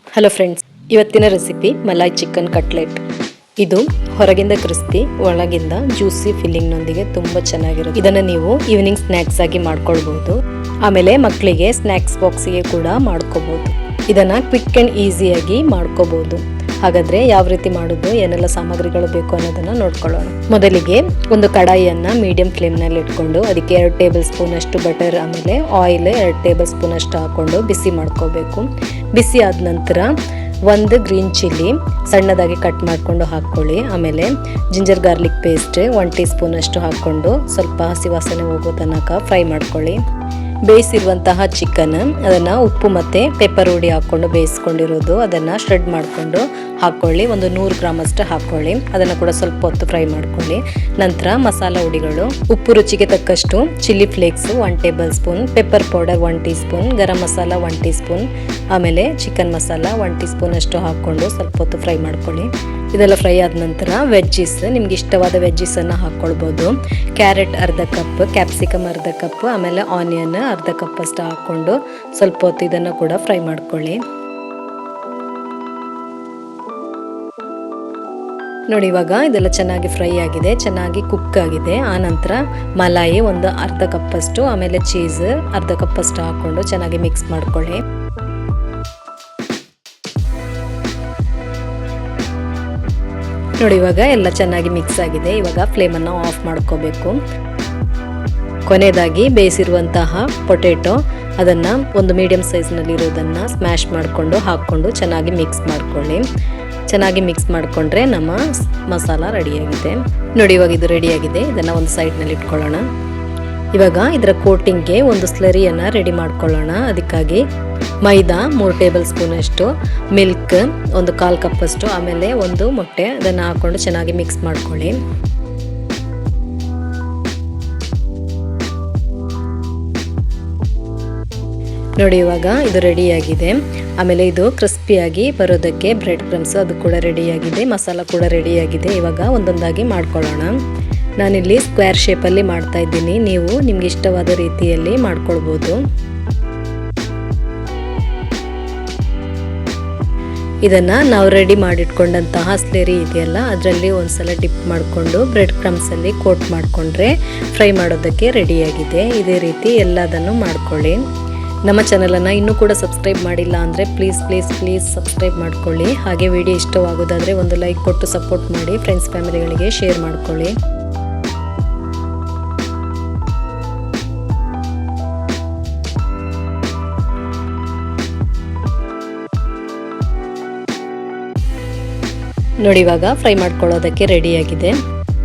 Hello friends, ಇವತ್ತಿನ recipe malai chicken cutlet. ಇದು ಹೊರಗಿಂದ ಕ್ರಿಸ್ಪಿ, ಒಳಗಿಂದ ಜ್ಯೂಸಿ ಫಿಲ್ಲಿಂಗ್ನೊಂದಿಗೆ ತುಂಬ ಚೆನ್ನಾಗಿರುತ್ತೆ. ಇದನ್ನು ನೀವು ಈವ್ನಿಂಗ್ ಸ್ನ್ಯಾಕ್ಸ್ ಆಗಿ ಮಾಡ್ಕೊಳ್ಬಹುದು. ಆಮೇಲೆ ಮಕ್ಕಳಿಗೆ ಸ್ನ್ಯಾಕ್ಸ್ ಬಾಕ್ಸಿಗೆ ಕೂಡ ಮಾಡ್ಕೋಬಹುದು. ಇದನ್ನು ಕ್ವಿಕ್ ಆ್ಯಂಡ್ ಈಸಿಯಾಗಿ ಮಾಡ್ಕೋಬಹುದು. ಹಾಗಾದರೆ ಯಾವ ರೀತಿ ಮಾಡೋದು, ಏನೆಲ್ಲ ಸಾಮಗ್ರಿಗಳು ಬೇಕು ಅನ್ನೋದನ್ನು ನೋಡ್ಕೊಳ್ಳೋಣ. ಮೊದಲಿಗೆ ಒಂದು ಕಡಾಯಿಯನ್ನು ಮೀಡಿಯಂ ಫ್ಲೇಮ್ನಲ್ಲಿ ಇಟ್ಕೊಂಡು ಅದಕ್ಕೆ 2 ಟೇಬಲ್ ಸ್ಪೂನ್ ಅಷ್ಟು ಬಟರ್, ಆಮೇಲೆ ಆಯಿಲ್ 2 ಟೇಬಲ್ ಸ್ಪೂನ್ ಅಷ್ಟು ಹಾಕ್ಕೊಂಡು ಬಿಸಿ ಮಾಡ್ಕೋಬೇಕು. ಬಿಸಿ ಆದ ನಂತರ 1 ಗ್ರೀನ್ ಚಿಲ್ಲಿ ಸಣ್ಣದಾಗಿ ಕಟ್ ಮಾಡಿಕೊಂಡು ಹಾಕ್ಕೊಳ್ಳಿ. ಆಮೇಲೆ ginger garlic paste 1 teaspoon ಅಷ್ಟು ಹಾಕ್ಕೊಂಡು ಸ್ವಲ್ಪ ಹಸಿ ವಾಸನೆ ಹೋಗೋ ತನಕ ಫ್ರೈ ಮಾಡ್ಕೊಳ್ಳಿ. ಬೇಯಿಸಿರುವಂತಹ ಚಿಕನ್ ಅದನ್ನು ಉಪ್ಪು ಮತ್ತು ಪೆಪ್ಪರ್ ಹುಡಿ ಹಾಕ್ಕೊಂಡು ಬೇಯಿಸ್ಕೊಂಡಿರೋದು ಅದನ್ನು ಶ್ರೆಡ್ ಮಾಡಿಕೊಂಡು ಹಾಕ್ಕೊಳ್ಳಿ. ಒಂದು 100 ಗ್ರಾಮ್ ಅಷ್ಟು ಹಾಕ್ಕೊಳ್ಳಿ. ಅದನ್ನು ಕೂಡ ಸ್ವಲ್ಪ ಹೊತ್ತು ಫ್ರೈ ಮಾಡ್ಕೊಳ್ಳಿ. ನಂತರ ಮಸಾಲ ಹುಡಿಗಳು, ಉಪ್ಪು ರುಚಿಗೆ ತಕ್ಕಷ್ಟು chilli flakes 1 tablespoon, pepper powder 1 teaspoon, garam masala 1 teaspoon, ಆಮೇಲೆ ಚಿಕನ್ ಮಸಾಲ 1 ಟೀ ಸ್ಪೂನ್ ಅಷ್ಟು ಹಾಕ್ಕೊಂಡು ಸ್ವಲ್ಪ ಹೊತ್ತು ಫ್ರೈ ಮಾಡ್ಕೊಳ್ಳಿ. ಇದೆಲ್ಲ ಫ್ರೈ ಆದ ನಂತರ ವೆಜ್ಜೀಸ್, ನಿಮ್ಗೆ ಇಷ್ಟವಾದ ವೆಜ್ಜೀಸನ್ನು ಹಾಕ್ಕೊಳ್ಬೋದು. ಕ್ಯಾರೆಟ್ ಅರ್ಧ ಕಪ್, ಕ್ಯಾಪ್ಸಿಕಮ್ ಅರ್ಧ ಕಪ್, ಆಮೇಲೆ ಆನಿಯನ್ ಅರ್ಧ ಕಪ್ ಅಷ್ಟು ಹಾಕ್ಕೊಂಡು ಸ್ವಲ್ಪ ಹೊತ್ತು ಇದನ್ನು ಕೂಡ ಫ್ರೈ ಮಾಡ್ಕೊಳ್ಳಿ. ನೋಡಿ, ಇವಾಗ ಇದೆಲ್ಲ ಚೆನ್ನಾಗಿ ಫ್ರೈ ಆಗಿದೆ, ಚೆನ್ನಾಗಿ ಕುಕ್ ಆಗಿದೆ. ಆ ನಂತರ ಮಲಾಯಿ ಒಂದು ಅರ್ಧ ಕಪ್ ಅಷ್ಟು, ಆಮೇಲೆ ಚೀಸ್ ಅರ್ಧ ಕಪ್ ಅಷ್ಟು ಹಾಕ್ಕೊಂಡು ಚೆನ್ನಾಗಿ ಮಿಕ್ಸ್ ಮಾಡ್ಕೊಳ್ಳಿ. ನೋಡಿ, ಇವಾಗ ಎಲ್ಲ ಚೆನ್ನಾಗಿ ಮಿಕ್ಸ್ ಆಗಿದೆ. ಇವಾಗ ಫ್ಲೇಮನ್ನು ಆಫ್ ಮಾಡ್ಕೋಬೇಕು. ಕೊನೆಯದಾಗಿ ಬೇಯಿಸಿರುವಂತಹ ಪೊಟೆಟೊ ಅದನ್ನು ಒಂದು ಮೀಡಿಯಂ ಸೈಜ್ನಲ್ಲಿ ಇರೋದನ್ನು ಸ್ಮ್ಯಾಶ್ ಮಾಡಿಕೊಂಡು ಹಾಕ್ಕೊಂಡು ಚೆನ್ನಾಗಿ ಮಿಕ್ಸ್ ಮಾಡ್ಕೊಳ್ಳಿ. ಚೆನ್ನಾಗಿ ಮಿಕ್ಸ್ ಮಾಡಿಕೊಂಡ್ರೆ ನಮ್ಮ ಮಸಾಲ ರೆಡಿಯಾಗಿದೆ. ನೋಡಿ, ಇವಾಗ ಇದು ರೆಡಿಯಾಗಿದೆ. ಇದನ್ನು ಒಂದು ಸೈಡ್ನಲ್ಲಿ ಇಟ್ಕೊಳ್ಳೋಣ. ಇವಾಗ ಇದರ ಕೋಟಿಂಗ್ಗೆ ಒಂದು ಸ್ಲರಿಯನ್ನು ರೆಡಿ ಮಾಡ್ಕೊಳ್ಳೋಣ. ಅದಕ್ಕಾಗಿ ಮೈದಾ 3 ಟೇಬಲ್ ಸ್ಪೂನ್ ಅಷ್ಟು, ಮಿಲ್ಕ್ ಒಂದು 1/4 ಕಪ್ ಅಷ್ಟು, ಆಮೇಲೆ ಒಂದು ಮೊಟ್ಟೆ ಅದನ್ನು ಹಾಕ್ಕೊಂಡು ಚೆನ್ನಾಗಿ ಮಿಕ್ಸ್ ಮಾಡ್ಕೊಳ್ಳಿ. ನೋಡಿ, ಇವಾಗ ಇದು ರೆಡಿಯಾಗಿದೆ. ಆಮೇಲೆ ಇದು ಕ್ರಿಸ್ಪಿಯಾಗಿ ಬರೋದಕ್ಕೆ ಬ್ರೆಡ್ ಕ್ರಮ್ಸ್ ಅದು ಕೂಡ ರೆಡಿಯಾಗಿದೆ, ಮಸಾಲ ಕೂಡ ರೆಡಿಯಾಗಿದೆ. ಇವಾಗ ಒಂದೊಂದಾಗಿ ಮಾಡ್ಕೊಳ್ಳೋಣ. ನಾನಿಲ್ಲಿ ಸ್ಕ್ವೇರ್ ಶೇಪಲ್ಲಿ ಮಾಡ್ತಾ ಇದ್ದೀನಿ. ನೀವು ನಿಮ್ಗೆ ಇಷ್ಟವಾದ ರೀತಿಯಲ್ಲಿ ಮಾಡ್ಕೊಳ್ಬೋದು. ಇದನ್ನು ನಾವು ರೆಡಿ ಮಾಡಿಟ್ಕೊಂಡಂತಹ ಸ್ಲೇರಿ ಇದೆಯಲ್ಲ, ಅದರಲ್ಲಿ ಒಂದ್ಸಲ ಡಿಪ್ ಮಾಡಿಕೊಂಡು ಬ್ರೆಡ್ ಕ್ರಮ್ಸಲ್ಲಿ ಕೋಟ್ ಮಾಡಿಕೊಂಡ್ರೆ ಫ್ರೈ ಮಾಡೋದಕ್ಕೆ ರೆಡಿಯಾಗಿದೆ. ಇದೇ ರೀತಿ ಎಲ್ಲದನ್ನು ಮಾಡ್ಕೊಳ್ಳಿ. ನಮ್ಮ ಚಾನಲನ್ನು ಇನ್ನೂ ಕೂಡ ಸಬ್ಸ್ಕ್ರೈಬ್ ಮಾಡಿಲ್ಲ ಅಂದರೆ ಪ್ಲೀಸ್ ಸಬ್ಸ್ಕ್ರೈಬ್ ಮಾಡ್ಕೊಳ್ಳಿ. ಹಾಗೆ ವಿಡಿಯೋ ಇಷ್ಟವಾಗೋದಾದರೆ ಒಂದು ಲೈಕ್ ಕೊಟ್ಟು ಸಪೋರ್ಟ್ ಮಾಡಿ. ಫ್ರೆಂಡ್ಸ್ ಫ್ಯಾಮಿಲಿಗಳಿಗೆ ಶೇರ್ ಮಾಡ್ಕೊಳ್ಳಿ. ನೋಡಿ, ಇವಾಗ ಫ್ರೈ ಮಾಡ್ಕೊಳ್ಳೋದಕ್ಕೆ ರೆಡಿಯಾಗಿದೆ.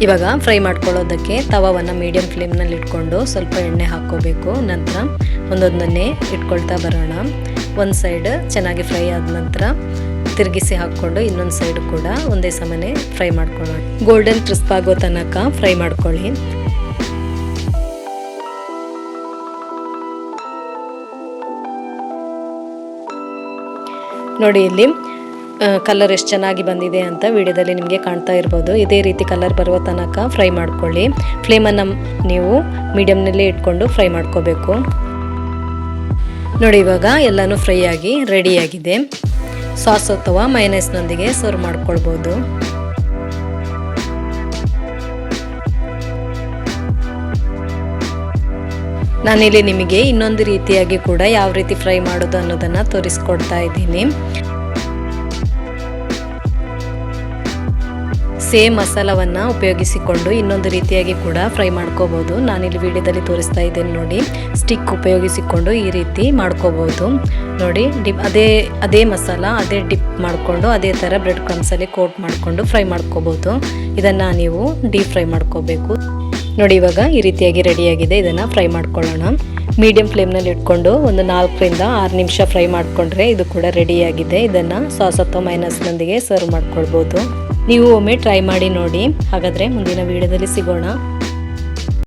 ಇವಾಗ ಫ್ರೈ ಮಾಡ್ಕೊಳ್ಳೋದಕ್ಕೆ ತವವನ್ನು ಮೀಡಿಯಂ ಫ್ಲೇಮ್ನಲ್ಲಿ ಇಟ್ಕೊಂಡು ಸ್ವಲ್ಪ ಎಣ್ಣೆ ಹಾಕ್ಕೋಬೇಕು. ನಂತರ ಒಂದೊಂದನ್ನೇ ಇಟ್ಕೊಳ್ತಾ ಬರೋಣ. ಒಂದು ಸೈಡ್ ಚೆನ್ನಾಗಿ ಫ್ರೈ ಆದ ನಂತರ ತಿರುಗಿಸಿ ಹಾಕ್ಕೊಂಡು ಇನ್ನೊಂದು ಸೈಡ್ ಕೂಡ ಒಂದೇ ಸಮನೆ ಫ್ರೈ ಮಾಡ್ಕೊಳ್ಳೋಣ. ಗೋಲ್ಡನ್ ಕ್ರಿಸ್ಪ್ ಆಗೋ ತನಕ ಫ್ರೈ ಮಾಡ್ಕೊಳ್ಳಿ. ನೋಡಿ, ಇಲ್ಲಿ ಕಲರ್ ಎಷ್ಟು ಚೆನ್ನಾಗಿ ಬಂದಿದೆ ಅಂತ ವಿಡಿಯೋದಲ್ಲಿ ನಿಮಗೆ ಕಾಣ್ತಾ ಇರ್ಬೋದು. ಇದೇ ರೀತಿ ಕಲರ್ ಬರುವ ತನಕ ಫ್ರೈ ಮಾಡ್ಕೊಳ್ಳಿ. ಫ್ಲೇಮನ್ನು ನೀವು ಮೀಡಿಯಮ್ನಲ್ಲೇ ಇಟ್ಕೊಂಡು ಫ್ರೈ ಮಾಡ್ಕೋಬೇಕು. ನೋಡಿ, ಇವಾಗ ಎಲ್ಲನೂ ಫ್ರೈ ಆಗಿ ರೆಡಿಯಾಗಿದೆ. ಸಾಸ್ ಅಥವಾ ಮಯೋನೈಸ್ನೊಂದಿಗೆ ಸರ್ವ್ ಮಾಡ್ಕೊಳ್ಬೋದು. ನಾನಿಲ್ಲಿ ನಿಮಗೆ ಇನ್ನೊಂದು ರೀತಿಯಾಗಿ ಕೂಡ ಯಾವ ರೀತಿ ಫ್ರೈ ಮಾಡೋದು ಅನ್ನೋದನ್ನು ತೋರಿಸ್ಕೊಡ್ತಾ ಇದ್ದೀನಿ. ಸೇಮ್ ಮಸಾಲವನ್ನು ಉಪಯೋಗಿಸಿಕೊಂಡು ಇನ್ನೊಂದು ರೀತಿಯಾಗಿ ಕೂಡ ಫ್ರೈ ಮಾಡ್ಕೋಬೋದು. ನಾನಿಲ್ಲಿ ವಿಡಿಯೋದಲ್ಲಿ ತೋರಿಸ್ತಾ ಇದ್ದೇನೆ ನೋಡಿ. ಸ್ಟಿಕ್ ಉಪಯೋಗಿಸಿಕೊಂಡು ಈ ರೀತಿ ಮಾಡ್ಕೋಬೋದು. ನೋಡಿ, ಅದೇ ಮಸಾಲ ಅದೇ ಡಿಪ್ ಮಾಡಿಕೊಂಡು ಅದೇ ಥರ ಬ್ರೆಡ್ ಕ್ರಮ್ಸಲ್ಲಿ ಕೋಟ್ ಮಾಡಿಕೊಂಡು ಫ್ರೈ ಮಾಡ್ಕೋಬೋದು. ಇದನ್ನು ನೀವು ಡೀಪ್ ಫ್ರೈ ಮಾಡ್ಕೋಬೇಕು. ನೋಡಿ, ಇವಾಗ ಈ ರೀತಿಯಾಗಿ ರೆಡಿಯಾಗಿದೆ. ಇದನ್ನು ಫ್ರೈ ಮಾಡ್ಕೊಳ್ಳೋಣ. ಮೀಡಿಯಂ ಫ್ಲೇಮ್ನಲ್ಲಿ ಇಟ್ಕೊಂಡು ಒಂದು 4 ರಿಂದ 6 ನಿಮಿಷ ಫ್ರೈ ಮಾಡಿಕೊಂಡ್ರೆ ಇದು ಕೂಡ ರೆಡಿಯಾಗಿದೆ. ಇದನ್ನು ಸಾಸ್ ಅಥವಾ ಮೈನಸ್ನೊಂದಿಗೆ ಸರ್ವ್ ಮಾಡ್ಕೊಳ್ಬೋದು. ನೀವು ಒಮ್ಮೆ ಟ್ರೈ ಮಾಡಿ ನೋಡಿ. ಹಾಗಾದರೆ ಮುಂದಿನ ವಿಡಿಯೋದಲ್ಲಿ ಸಿಗೋಣ.